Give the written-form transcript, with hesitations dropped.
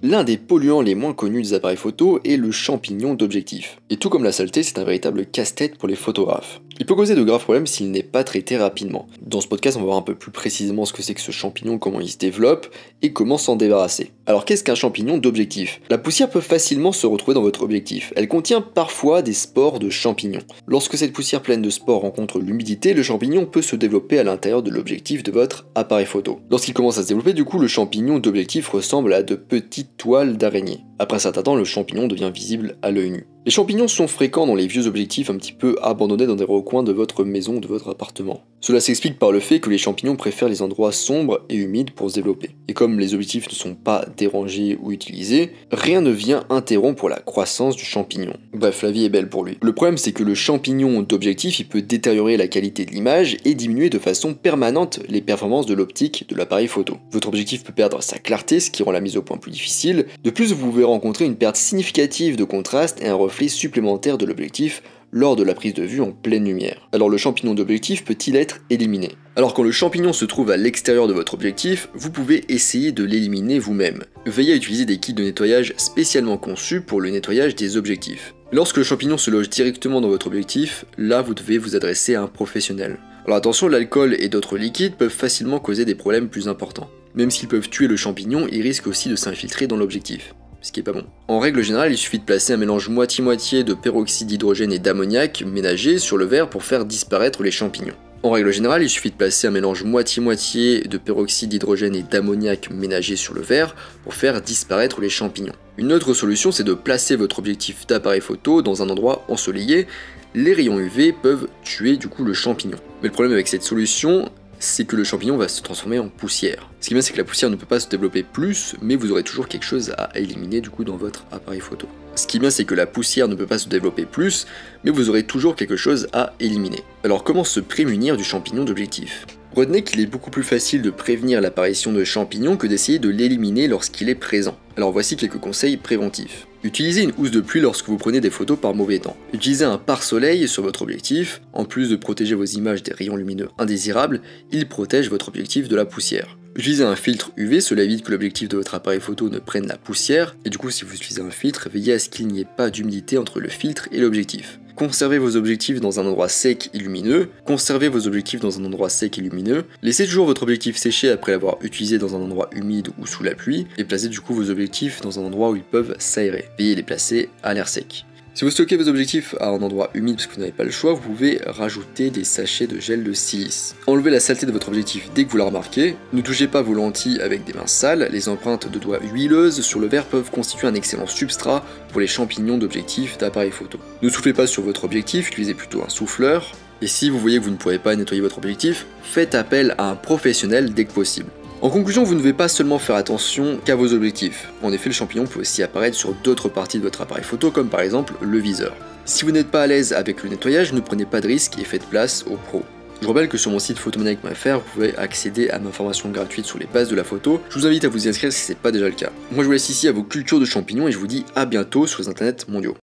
L'un des polluants les moins connus des appareils photo est le champignon d'objectif. Et tout comme la saleté, c'est un véritable casse-tête pour les photographes. Il peut causer de graves problèmes s'il n'est pas traité rapidement. Dans ce podcast, on va voir un peu plus précisément ce que c'est que ce champignon, comment il se développe et comment s'en débarrasser. Alors qu'est-ce qu'un champignon d'objectif? La poussière peut facilement se retrouver dans votre objectif. Elle contient parfois des spores de champignons. Lorsque cette poussière pleine de spores rencontre l'humidité, le champignon peut se développer à l'intérieur de l'objectif de votre appareil photo. Lorsqu'il commence à se développer, du coup, le champignon d'objectif ressemble à de petites toiles d'araignée. Après un certain temps, le champignon devient visible à l'œil nu. Les champignons sont fréquents dans les vieux objectifs un petit peu abandonnés dans des recoins de votre maison ou de votre appartement. Cela s'explique par le fait que les champignons préfèrent les endroits sombres et humides pour se développer. Et comme les objectifs ne sont pas dérangés ou utilisés, rien ne vient interrompre la croissance du champignon. Bref, la vie est belle pour lui. Le problème, c'est que le champignon d'objectif, il peut détériorer la qualité de l'image et diminuer de façon permanente les performances de l'optique de l'appareil photo. Votre objectif peut perdre sa clarté, ce qui rend la mise au point plus difficile. De plus, vous pouvez rencontrer une perte significative de contraste et un reflet supplémentaire de l'objectif lors de la prise de vue en pleine lumière. Alors le champignon d'objectif peut-il être éliminé? Alors quand le champignon se trouve à l'extérieur de votre objectif, vous pouvez essayer de l'éliminer vous-même. Veillez à utiliser des kits de nettoyage spécialement conçus pour le nettoyage des objectifs. Lorsque le champignon se loge directement dans votre objectif, là vous devez vous adresser à un professionnel. Alors attention, l'alcool et d'autres liquides peuvent facilement causer des problèmes plus importants. Même s'ils peuvent tuer le champignon, ils risquent aussi de s'infiltrer dans l'objectif, ce qui est pas bon. En règle générale, il suffit de placer un mélange moitié-moitié de peroxyde d'hydrogène et d'ammoniac ménagé sur le verre pour faire disparaître les champignons. En règle générale, il suffit de placer un mélange moitié-moitié de peroxyde d'hydrogène et d'ammoniac ménagé sur le verre pour faire disparaître les champignons. Une autre solution, c'est de placer votre objectif d'appareil photo dans un endroit ensoleillé. Les rayons UV peuvent tuer du coup le champignon. Mais le problème avec cette solution, c'est que le champignon va se transformer en poussière. Ce qui est bien, c'est que la poussière ne peut pas se développer plus, mais vous aurez toujours quelque chose à éliminer du coup dans votre appareil photo. Ce qui est bien, c'est que la poussière ne peut pas se développer plus, mais vous aurez toujours quelque chose à éliminer. Alors comment se prémunir du champignon d'objectif? Retenez qu'il est beaucoup plus facile de prévenir l'apparition de champignons que d'essayer de l'éliminer lorsqu'il est présent. Alors voici quelques conseils préventifs. Utilisez une housse de pluie lorsque vous prenez des photos par mauvais temps. Utilisez un pare-soleil sur votre objectif. En plus de protéger vos images des rayons lumineux indésirables, il protège votre objectif de la poussière. Utilisez un filtre UV, cela évite que l'objectif de votre appareil photo ne prenne la poussière. Et du coup, si vous utilisez un filtre, veillez à ce qu'il n'y ait pas d'humidité entre le filtre et l'objectif. Conservez vos objectifs dans un endroit sec et lumineux. Conservez vos objectifs dans un endroit sec et lumineux. Laissez toujours votre objectif sécher après l'avoir utilisé dans un endroit humide ou sous la pluie. Et placez du coup vos objectifs dans un endroit où ils peuvent s'aérer. Veillez les placer à l'air sec. Si vous stockez vos objectifs à un endroit humide parce que vous n'avez pas le choix, vous pouvez rajouter des sachets de gel de silice. Enlevez la saleté de votre objectif dès que vous la remarquez. Ne touchez pas vos lentilles avec des mains sales. Les empreintes de doigts huileuses sur le verre peuvent constituer un excellent substrat pour les champignons d'objectifs d'appareil photo. Ne soufflez pas sur votre objectif, utilisez plutôt un souffleur. Et si vous voyez que vous ne pourrez pas nettoyer votre objectif, faites appel à un professionnel dès que possible. En conclusion, vous ne devez pas seulement faire attention qu'à vos objectifs. En effet, le champignon peut aussi apparaître sur d'autres parties de votre appareil photo, comme par exemple le viseur. Si vous n'êtes pas à l'aise avec le nettoyage, ne prenez pas de risques et faites place aux pros. Je vous rappelle que sur mon site photomaniac.fr, vous pouvez accéder à ma formation gratuite sur les bases de la photo. Je vous invite à vous y inscrire si ce n'est pas déjà le cas. Moi je vous laisse ici à vos cultures de champignons et je vous dis à bientôt sur les internets mondiaux.